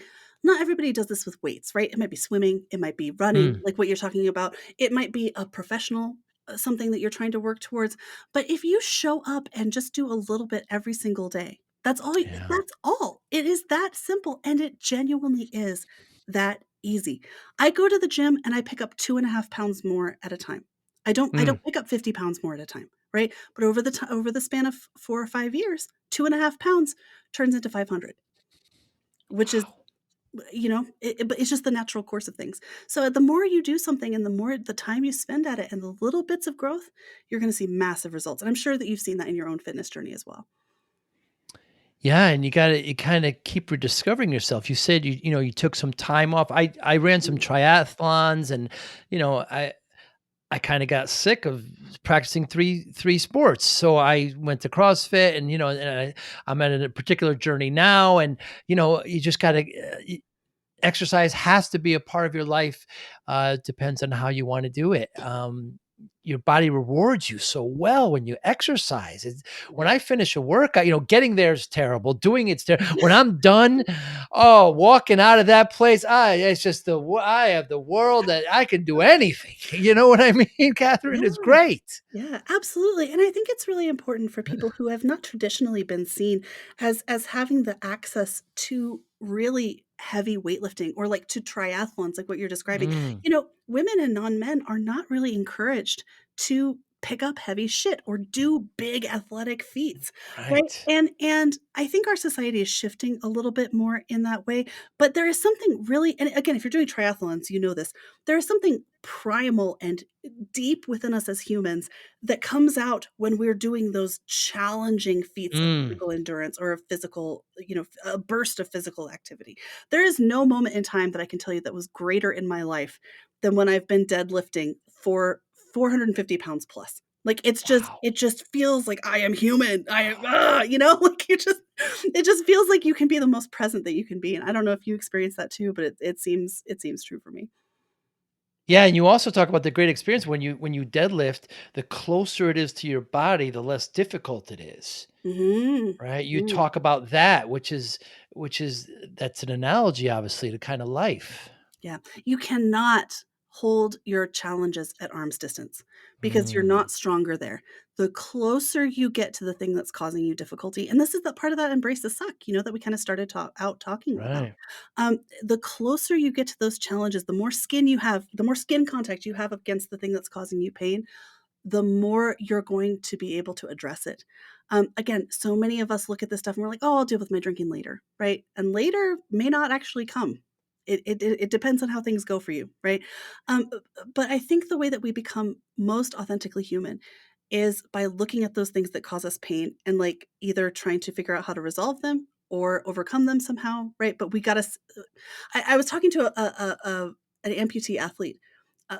Speaker 2: does this with weights, right? It might be swimming, it might be running,
Speaker 1: Mm,
Speaker 2: like what you're talking about. It might be a professional something that you're trying to work towards. But if you show up and just do a little bit every single day, that's all
Speaker 1: yeah.
Speaker 2: that's all. It is that simple and it genuinely is that easy. I go to the gym and I pick up 2.5 pounds more at a time. I
Speaker 1: Mm,
Speaker 2: don't pick up 50 pounds more at a time, right? But over the span of 4 or 5 years, 2.5 pounds turns into 500, which is,
Speaker 1: wow.
Speaker 2: but it's just the natural course of things. So the more you do something and the more the time you spend at it and the little bits of growth, you're going to see massive results. And I'm sure that you've seen that in your own fitness journey as well.
Speaker 1: Yeah, and you kinda keep rediscovering yourself. You said you took some time off. I ran some
Speaker 2: Mm.
Speaker 1: triathlons and, you know, I kinda got sick of practicing three sports. So I went to CrossFit and, I'm at a particular journey now and, you just gotta, exercise has to be a part of your life. Depends on how you want to do it. Your body rewards you so well when you exercise. When
Speaker 2: Yep.
Speaker 1: I finish a workout, getting there is terrible. Doing it's terrible. When I'm done, oh, walking out of that place, it's just I have the world that I can do anything. You know what I mean, Kathryn? It's
Speaker 2: Yeah.
Speaker 1: great.
Speaker 2: Yeah, absolutely. And I think it's really important for people who have not traditionally been seen as having the access to really heavy weightlifting or like to triathlons, like what you're describing.
Speaker 1: Mm,
Speaker 2: Women and non-men are not really encouraged to pick up heavy shit or do big athletic feats, right?
Speaker 1: right.
Speaker 2: And I think our society is shifting a little bit more in that way. But there is something really, and again, if you're doing triathlons, you know this, there is something primal and deep within us as humans that comes out when we're doing those challenging feats of
Speaker 1: Mm,
Speaker 2: physical endurance or a physical, a burst of physical activity. There is no moment in time that I can tell you that was greater in my life than when I've been deadlifting for 450 pounds plus. Like
Speaker 1: wow.
Speaker 2: it just feels like I am human. I am, like it just feels like you can be the most present that you can be. And I don't know if you experience that too, but it seems true for me.
Speaker 1: Yeah, and you also talk about the great experience when you deadlift, the closer it is to your body, the less difficult it is,
Speaker 2: Mhm.
Speaker 1: right? You
Speaker 2: Mm.
Speaker 1: talk about that, which is that's an analogy obviously to kind of life.
Speaker 2: Yeah. You cannot hold your challenges at arm's distance because you're
Speaker 1: Mm,
Speaker 2: not stronger there. The closer you get to the thing that's causing you difficulty, and this is the part of that embrace the suck, that we kind of started out talking about.
Speaker 1: right.
Speaker 2: The closer you get to those challenges, the more skin you have, the more skin contact you have against the thing that's causing you pain, the more you're going to be able to address it. Again, so many of us look at this stuff and we're like, oh, I'll deal with my drinking later, right? And later may not actually come. It depends on how things go for you, right? But I think the way that we become most authentically human is by looking at those things that cause us pain and like either trying to figure out how to resolve them or overcome them somehow, right? But we got to. I was talking to an amputee athlete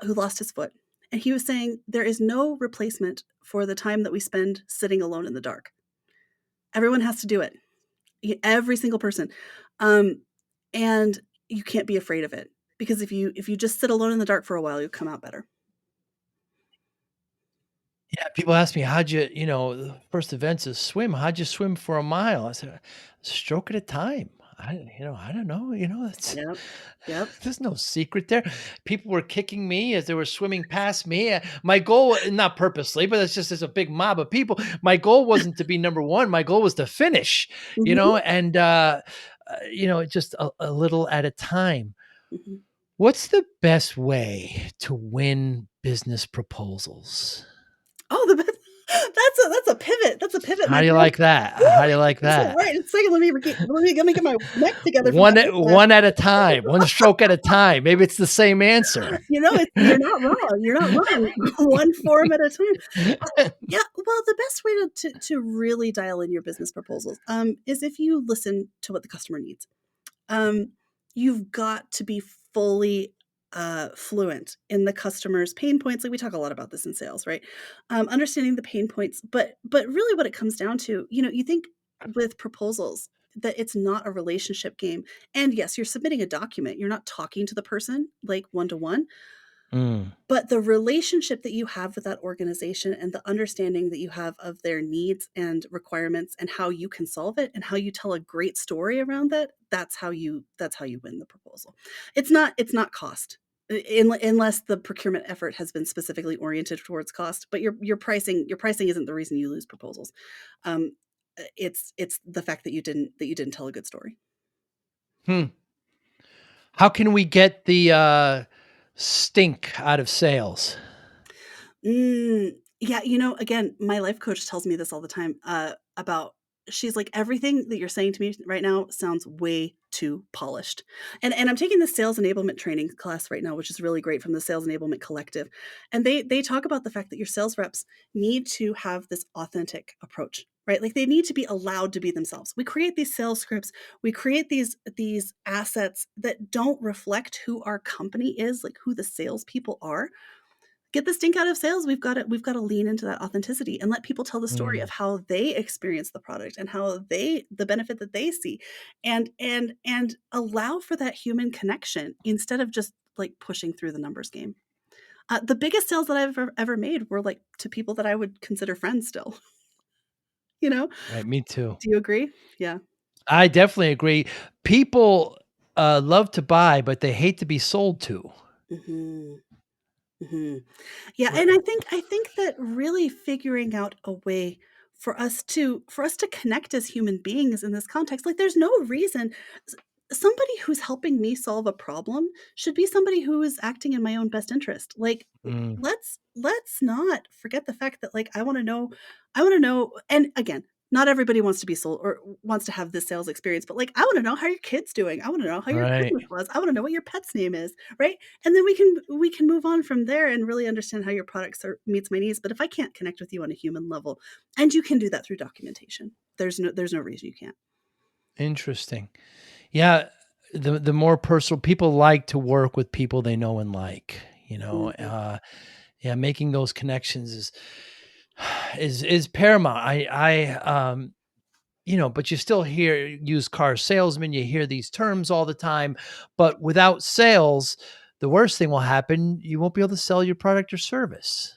Speaker 2: who lost his foot, and he was saying there is no replacement for the time that we spend sitting alone in the dark. Everyone has to do it. Every single person. Um, and you can't be afraid of it because if you just sit alone in the dark for a while, you'll come out better.
Speaker 1: Yeah, people ask me, the first events is swim. How'd you swim for a mile? I said, stroke at a time. I don't know. It's
Speaker 2: Yep. Yep.
Speaker 1: there's no secret there. People were kicking me as they were swimming past me. My goal, not purposely, but it's just there's a big mob of people. My goal wasn't to be number one. My goal was to finish.
Speaker 2: Mhm.
Speaker 1: And just a little at a time.
Speaker 2: Mhm.
Speaker 1: What's the best way to win business proposals?
Speaker 2: Oh, the best that's a pivot. That's a pivot,
Speaker 1: How
Speaker 2: my
Speaker 1: do you
Speaker 2: friend.
Speaker 1: like that?
Speaker 2: Woo!
Speaker 1: How do you like
Speaker 2: So,
Speaker 1: that?
Speaker 2: right in a second, let me get my neck together for
Speaker 1: One
Speaker 2: that
Speaker 1: at
Speaker 2: whiplash.
Speaker 1: one at a time, one stroke at a time. Maybe it's the same answer.
Speaker 2: You're not wrong. You're not wrong. One form at a time. Yeah, well, the best way to really dial in your business proposals, is if you listen to what the customer needs. Um, you've got to be fully, fluent in the customer's pain points, like, we talk a lot about this in sales, right? Understanding the pain points, but really what it comes down to, you think with proposals that it's not a relationship game, and yes, you're submitting a document, you're not talking to the person, like, one to one,
Speaker 1: Mm,
Speaker 2: but the relationship that you have with that organization and the understanding that you have of their needs and requirements and how you can solve it and how you tell a great story around that, that's how you win the proposal. It's not cost. Unless the procurement effort has been specifically oriented towards cost, but your pricing isn't the reason you lose proposals. Um, it's the fact that you didn't tell a good story.
Speaker 1: hmm. How can we get the, stink out of sales?
Speaker 2: Yeah, again, my life coach tells me this all the time, about she's like, "Everything that you're saying to me right now sounds way too polished." And I'm taking the sales enablement training class right now, which is really great from the Sales Enablement Collective. And they talk about the fact that your sales reps need to have this authentic approach, right? Like they need to be allowed to be themselves. We create these sales scripts, we create these assets that don't reflect who our company is, like who the salespeople are. get the stink out of sales, we've got to lean into that authenticity and let people tell the story
Speaker 1: Mm,
Speaker 2: of how they experience the product and how they the benefit that they see, and allow for that human connection instead of just like pushing through the numbers game. The biggest sales that I've ever made were like to people that I would consider friends still. You know?
Speaker 1: right, me too.
Speaker 2: Do you agree? Yeah.
Speaker 1: I definitely agree. People, love to buy, but they hate to be sold to.
Speaker 2: Mhm. Mhm. Yeah,
Speaker 1: Where
Speaker 2: and I think that really figuring out a way for us to connect as human beings in this context, like, there's no reason s somebody who's helping me solve a problem should be somebody who is acting in my own best interest. Like,
Speaker 1: mm,
Speaker 2: let's not forget the fact that, like, I wanna know and again, not everybody wants to be sold or wants to have this sales experience, but, like, I wanna know how your kid's doing. I wanna know how your
Speaker 1: right.
Speaker 2: Christmas was. I wanna know what your pet's name is, right? And then we can move on from there and really understand how your products are meets my needs. But if I can't connect with you on a human level, and you can do that through documentation, there's no reason you can't.
Speaker 1: Interesting. Yeah, the more personal people like to work with people they know and like,
Speaker 2: Mhm.
Speaker 1: yeah, making those connections is paramount. But you still hear used car salesmen, you hear these terms all the time, but without sales, the worst thing will happen, you won't be able to sell your product or service.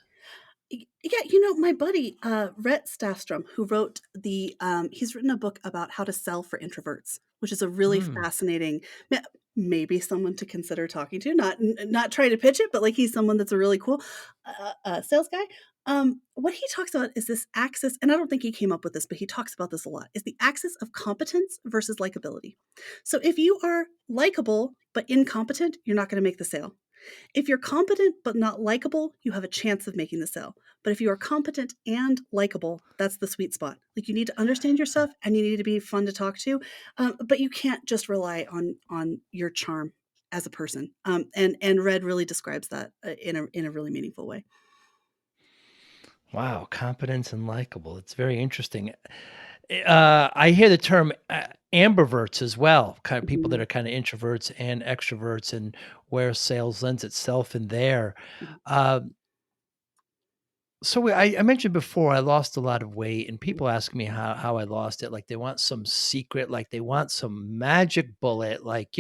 Speaker 2: Yeah, my buddy, Rhett Staffstrom, who wrote he's written a book about how to sell for introverts, which is a really
Speaker 1: Mm,
Speaker 2: fascinating, ma- maybe someone to consider talking to. Not trying to pitch it, but like he's someone that's a really cool sales guy. What he talks about is this axis, and I don't think he came up with this, but he talks about this a lot. Is the axis of competence versus likability. So if you are likable but incompetent, you're not going to make the sale. If you're competent but not likable, you have a chance of making the sale. But if you are competent and likable, that's the sweet spot. Like you need to understand your stuff and you need to be fun to talk to, but you can't just rely on your charm as a person. And Red really describes that in a really meaningful way.
Speaker 1: wow, competence and likable. It's very interesting. I hear the term ambiverts as well, kind of people that
Speaker 2: Mhm,
Speaker 1: are kind of introverts and extroverts, and where sales lends itself in there.
Speaker 2: mhm,
Speaker 1: Uh, So I mentioned before I lost a lot of weight, and
Speaker 2: mhm.
Speaker 1: people ask me how I lost it. Like they want some secret, like they want some magic bullet, like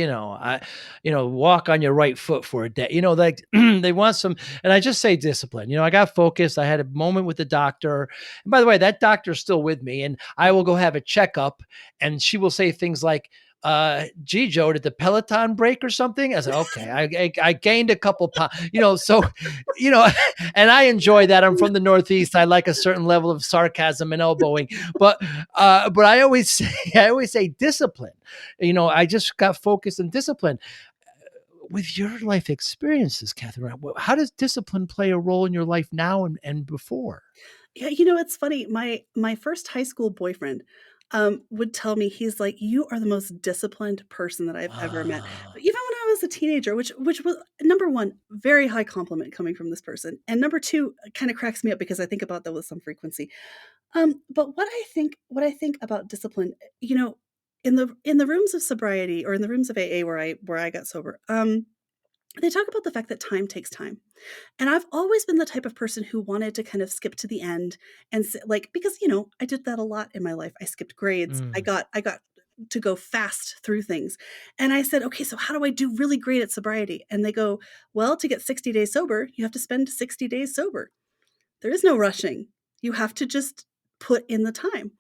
Speaker 1: walk on your right foot for a day. Like they want some, and I just say discipline. I got focused. I had a moment with the doctor, and by the way, that doctor's still with me, and I will go have a checkup, and she will say things like, gee, Joe, did the Peloton break or something? I said, okay, I gained a couple pounds, so you know and I enjoy that. I'm from the Northeast. I like a certain level of sarcasm and elbowing, but I always say discipline. I just got focused on discipline. With your life experiences, Catherine, how does discipline play a role in your life now and before?
Speaker 2: Yeah, it's funny. My first high school boyfriend, would tell me, he's like, "You are the most disciplined person that I've ever met."
Speaker 1: Ah,
Speaker 2: Even when I was a teenager, which was number 1, very high compliment coming from this person, and number 2, kinda cracks me up because I think about that with some frequency. But what I think about discipline, in the rooms of sobriety or in the rooms of AA where I got sober, they talk about the fact that time takes time. And I've always been the type of person who wanted to kind of skip to the end and like because I did that a lot in my life. I skipped grades. I
Speaker 1: mm.
Speaker 2: got I got to go fast through things. And I said, "Okay, so how do I do really great at sobriety?" And they go, "Well, to get 60 days sober, you have to spend 60 days sober. There is no rushing. You have to just put in the time."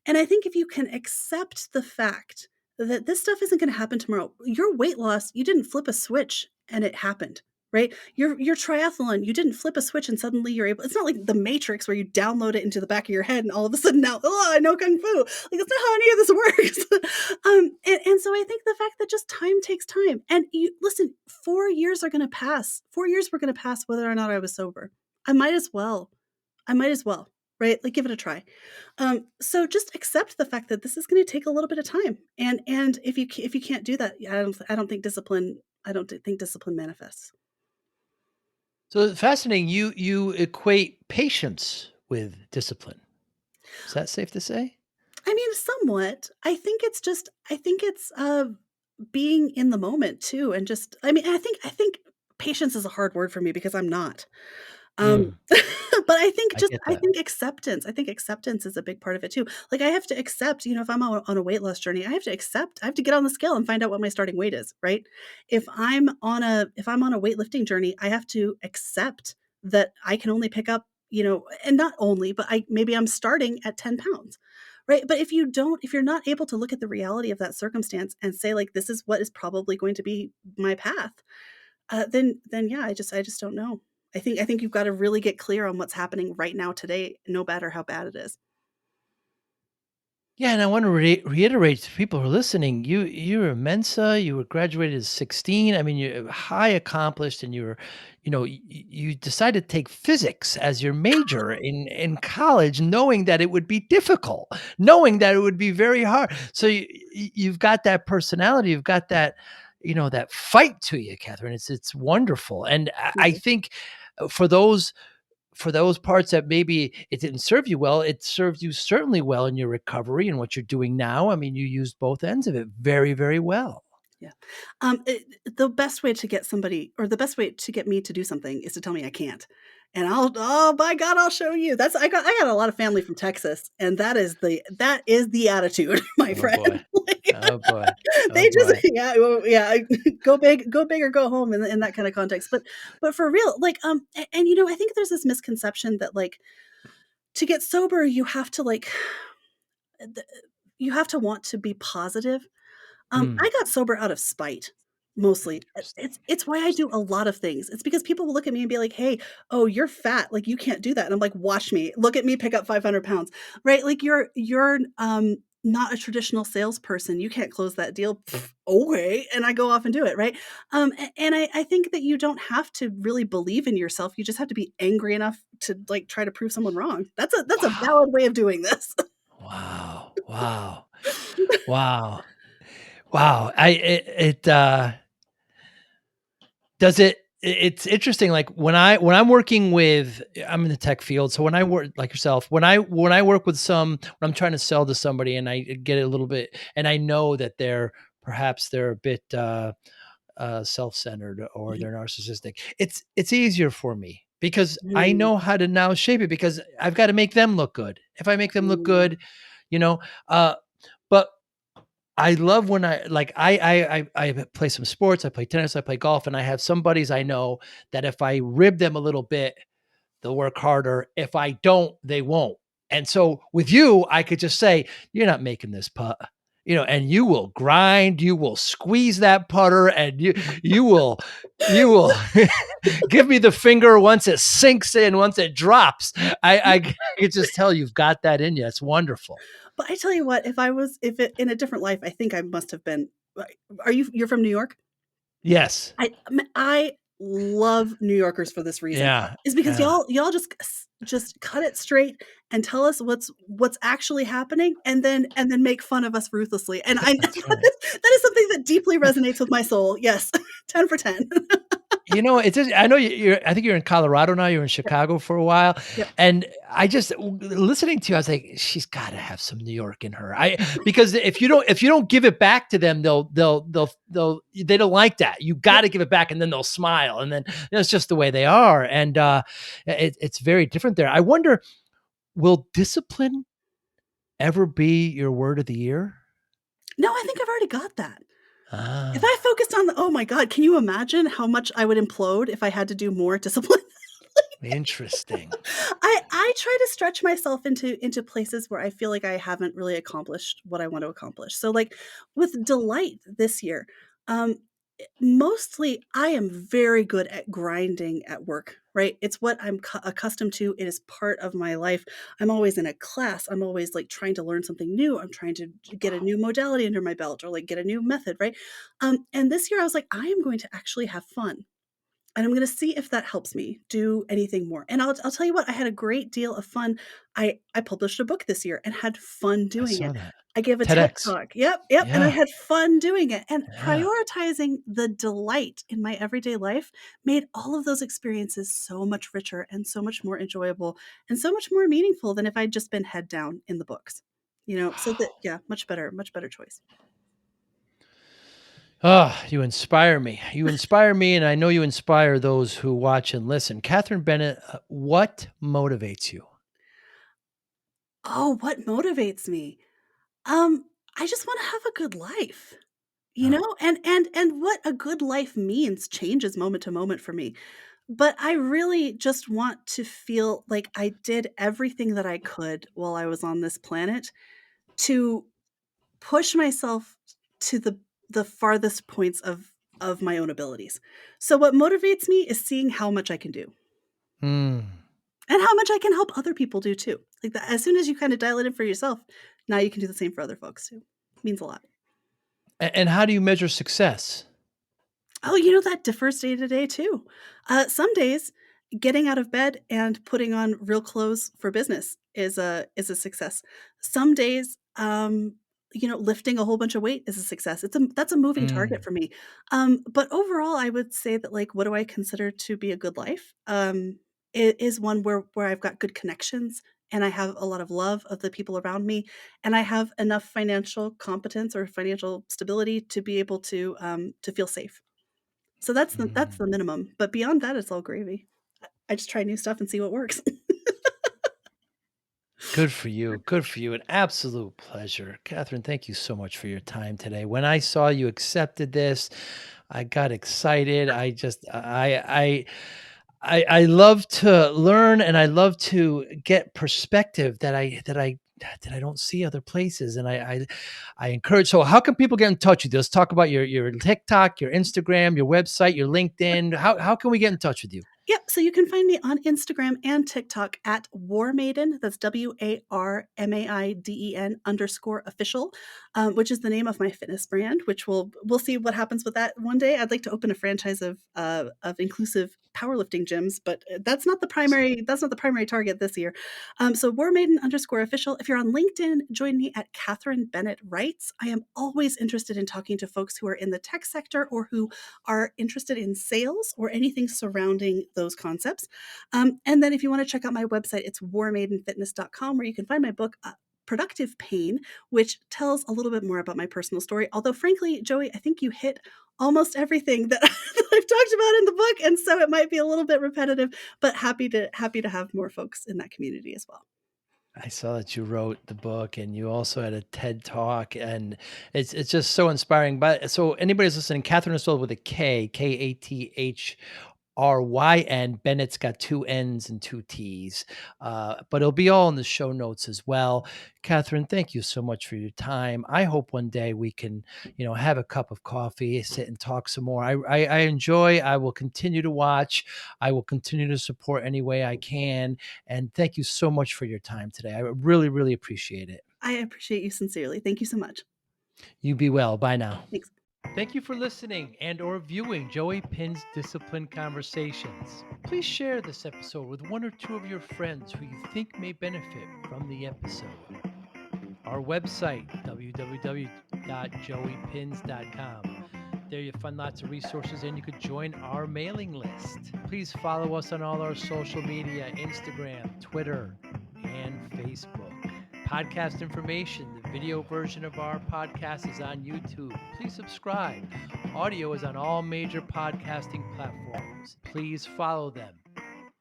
Speaker 2: And I think if you can accept the fact that this stuff isn't going to happen tomorrow, your weight loss, you didn't flip a switch and it happened, right? Your triathlon, you didn't flip a switch and suddenly you're able. It's not like the Matrix where you download it into the back of your head and all of a sudden now, oh, I know kung fu. Like that's not how any of this works. And so I think the fact that just time takes time. And you listen, 4 years are going to pass. 4 years were going to pass whether or not I was sober. I might as well. I might as well, right? Like give it a try. So just accept the fact that this is going to take a little bit of time, and if you can't do that, yeah, I don't think discipline. I don't think discipline manifests.
Speaker 1: So it's fascinating. You equate patience with discipline. Is that safe to say?
Speaker 2: I mean, somewhat. I think it's being in the moment too, and just I mean, I think patience is a hard word for me because I'm not. Um,
Speaker 1: Mm,
Speaker 2: but
Speaker 1: I get that.
Speaker 2: I think acceptance is a big part of it too. Like, I have to accept, if I'm on a weight loss journey, I have to get on the scale and find out what my starting weight is, right? If I'm on a weightlifting journey, I have to accept that I can only pick up, and not only, but maybe I'm starting at 10 pounds, right? But if you're not able to look at the reality of that circumstance and say, like, this is what is probably going to be my path, then yeah, I just don't know. I think you've gotta really get clear on what's happening right now today, no matter how bad it is.
Speaker 1: Yeah, and I want to reiterate to people who are listening, you were Mensa, you were graduated at 16. I mean, you're high accomplished, and you decided to take physics as your major in college, knowing that it would be difficult, knowing that it would be very hard. So you've got that personality, you've got that, that fight to you, Catherine. It's wonderful, and I
Speaker 2: Mhm.
Speaker 1: think for those parts that maybe it didn't serve you well, it served you certainly well in your recovery and what you're doing now. I mean, you used both ends of it very, very well.
Speaker 2: Yeah. The best way to get somebody or the best way to get me to do something is to tell me I can't. And oh by God, I'll show you. I got a lot of family from Texas, and that is the attitude, my
Speaker 1: Oh
Speaker 2: friend.
Speaker 1: boy.
Speaker 2: Like,
Speaker 1: Oh boy. Oh
Speaker 2: they just
Speaker 1: boy.
Speaker 2: yeah, well, yeah, go big or go home in that kind of context. But for real, like, and I think there's this misconception that, like, to get sober, th you have to want to be positive.
Speaker 1: Mm,
Speaker 2: I got sober out of spite, mostly.
Speaker 1: interesting.
Speaker 2: It's why I do a
Speaker 1: Interesting.
Speaker 2: lot of things. It's because people will look at me and be like, "Hey, oh, you're fat, like, you can't do that." And I'm like, "Watch me. Look at me pick up 500 pounds." Right? Like, "You're not a traditional salesperson. You can't close that deal." "Pfft, okay." And I go off and do it, right? And I think that you don't have to really believe in yourself. You just have to be angry enough to, like, try to prove someone wrong. That's a
Speaker 1: Wow.
Speaker 2: valid way of doing this.
Speaker 1: Wow. Wow. Wow. Wow. Does it's interesting, like, when I'm working with I'm in the tech field, so when I work like yourself, when I work with when I'm trying to sell to somebody and I get a little bit and I know that they're a bit, self-centered or
Speaker 2: Mhm,
Speaker 1: they're narcissistic, it's easier for me because I
Speaker 2: mhm,
Speaker 1: know how to now shape it because I've gotta make them look good. If I make them look
Speaker 2: mm,
Speaker 1: good, you know, but I love when I play some sports, I play tennis, I play golf, and I have some buddies I know that if I rib them a little bit, they'll work harder. If I don't, they won't. And so with you, I could just say, "You're not making this putt." And you will grind, you will squeeze that putter, and you will give me the finger once it sinks in, once it drops. I could just tell you've got that in you. It's wonderful.
Speaker 2: But I tell you what, if it in a different life, I think I must have been like, you're from New York?
Speaker 1: Yes.
Speaker 2: I love New Yorkers for this reason.
Speaker 1: Yeah.
Speaker 2: Is because
Speaker 1: Yeah.
Speaker 2: y'all just cut it straight and tell us what's actually happening, and then make fun of us ruthlessly, and I
Speaker 1: That's right.
Speaker 2: that is something that deeply resonates with my soul. Yes, 10 for 10.
Speaker 1: It's just I know I think you're in Colorado now, you're in
Speaker 2: Yep,
Speaker 1: Chicago for a while,
Speaker 2: yep.
Speaker 1: and I just listening to you, I was like, "She's gotta have some New York in her." Because if you don't give it back to them, they don't like that. You
Speaker 2: Yep.
Speaker 1: gotta give it back, and then they'll smile, and then that's just the way they are, and, it's very different there. I wonder, will discipline ever be your word of the year?
Speaker 2: No, I think I've already got that. If I
Speaker 1: Ah,
Speaker 2: focused on oh my god, can you imagine how much I would implode if I had to do more discipline?
Speaker 1: interesting.
Speaker 2: I try to stretch myself into places where I feel like I haven't really accomplished what I want to accomplish. So, like, with Delight this year, mostly I am very good at grinding at work, right? It's what I'm accustomed to. It is part of my life. I'm always in a class. I'm always, like, trying to learn something new. I'm trying to get a new modality under my belt or, like, get a new method, right? And this year I was like, I am going to actually have fun. And I'm gonna see if that helps me do anything more. And I'll tell you what, I had a great deal of fun. I published a book this year and had fun
Speaker 1: I
Speaker 2: doing
Speaker 1: saw
Speaker 2: it.
Speaker 1: that.
Speaker 2: I gave a TED
Speaker 1: TEDx.
Speaker 2: Talk. Yep, yep, and I
Speaker 1: Yeah,
Speaker 2: had fun doing it. And
Speaker 1: yeah.
Speaker 2: prioritizing the delight in my everyday life made all of those experiences so much richer and so much more enjoyable and so much more meaningful than if I'd just been head down in the books. So that yeah, much better choice.
Speaker 1: Ah, you inspire me. You inspire me, and I know you inspire those who watch and listen. Kathryn Bennett, what motivates you?
Speaker 2: Oh, what motivates me? Um, I just wanna have a good life, you
Speaker 1: Oh.
Speaker 2: know? And what a good life means changes moment to moment for me. But I really just want to feel like I did everything that I could while I was on this planet to push myself to the farthest points of my own abilities. So what motivates me is seeing how much I can do
Speaker 1: Mm.
Speaker 2: and how much I can help other people do too. Like that as soon as you kinda dial it in for yourself, now you can do the same for other folks too. Means a lot.
Speaker 1: And how do you measure success?
Speaker 2: Oh, that differs day to day too. Some days, getting out of bed and putting on real clothes for business is a success. Some days, lifting a whole bunch of weight is a success. That's a moving target
Speaker 1: Mm.
Speaker 2: for me. But overall, I would say that like, what do I consider to be a good life? It is one where I've got good connections and I have a lot of love of the people around me, and I have enough financial competence or financial stability to be able to feel safe. So that's
Speaker 1: Mm.
Speaker 2: the minimum, but beyond that, it's all gravy. I just try new stuff and see what works.
Speaker 1: Good for you. Good for you. An absolute pleasure. Kathryn, thank you so much for your time today. When I saw you accepted this, I got excited. I love to learn and I love to get perspective that I don't see other places. And I encourage. So how can people get in touch with you? Let's talk about your TikTok, your Instagram, your website, your LinkedIn. How can we get in touch with you?
Speaker 2: Yep, so you can find me on Instagram and TikTok at Warmaiden, that's WARMAIDEN_official, which is the name of my fitness brand, which we'll see what happens with that one day. I'd like to open a franchise of inclusive powerlifting gyms, but that's not the primary target this year. So Warmaiden_official. If you're on LinkedIn, join me at Kathryn Bennett Writes. I am always interested in talking to folks who are in the tech sector or who are interested in sales or anything surrounding those concepts. And then if you want to check out my website, it's warmaidenfitness.com, where you can find my book, Productive Pain, which tells a little bit more about my personal story. Although, frankly, Joey, I think you hit almost everything that, that I've talked about in the book, and so it might be a little bit repetitive. But happy to have more folks in that community as well.
Speaker 1: I saw that you wrote the book and you also had a TED talk and it's just so inspiring. But so anybody's listening, Catherine is spelled with a K, Kathryn. Bennett's got two N's and two T's. But it'll be all in the show notes as well. Catherine, thank you so much for your time. I hope one day we can, have a cup of coffee, sit and talk some more. I enjoy, I will continue to watch. I will continue to support any way I can. And thank you so much for your time today. I really, really appreciate it.
Speaker 2: I appreciate you sincerely. Thank you so much.
Speaker 1: You be well. Bye now.
Speaker 2: Thanks.
Speaker 1: Thank you for listening and or viewing Joey Pinz Discipline Conversations. Please share this episode with one or two of your friends who you think may benefit from the episode. Our website, www.joeypins.com. There you'll find lots of resources and you could join our mailing list. Please follow us on all our social media, Instagram, Twitter, and Facebook. Podcast information, the video version of our podcast is on YouTube. Please subscribe. Audio is on all major podcasting platforms. Please follow them.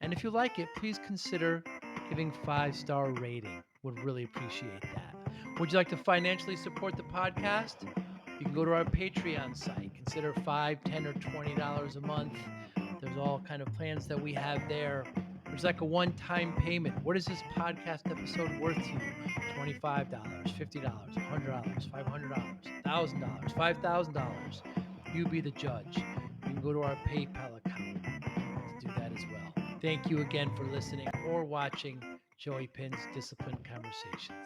Speaker 1: And if you like it, please consider giving 5-star rating. Would really appreciate that. Would you like to financially support the podcast? You can go to our Patreon site. Consider $5, $10, or $20 a month. There's all kind of plans that we have there. There's like a one-time payment. What is this podcast episode worth to you? $25, $50, $100, $500, $1,000, $5,000. You be the judge. You can go to our PayPal account to do that as well. Thank you again for listening or watching Joey Pin's Discipline Conversations.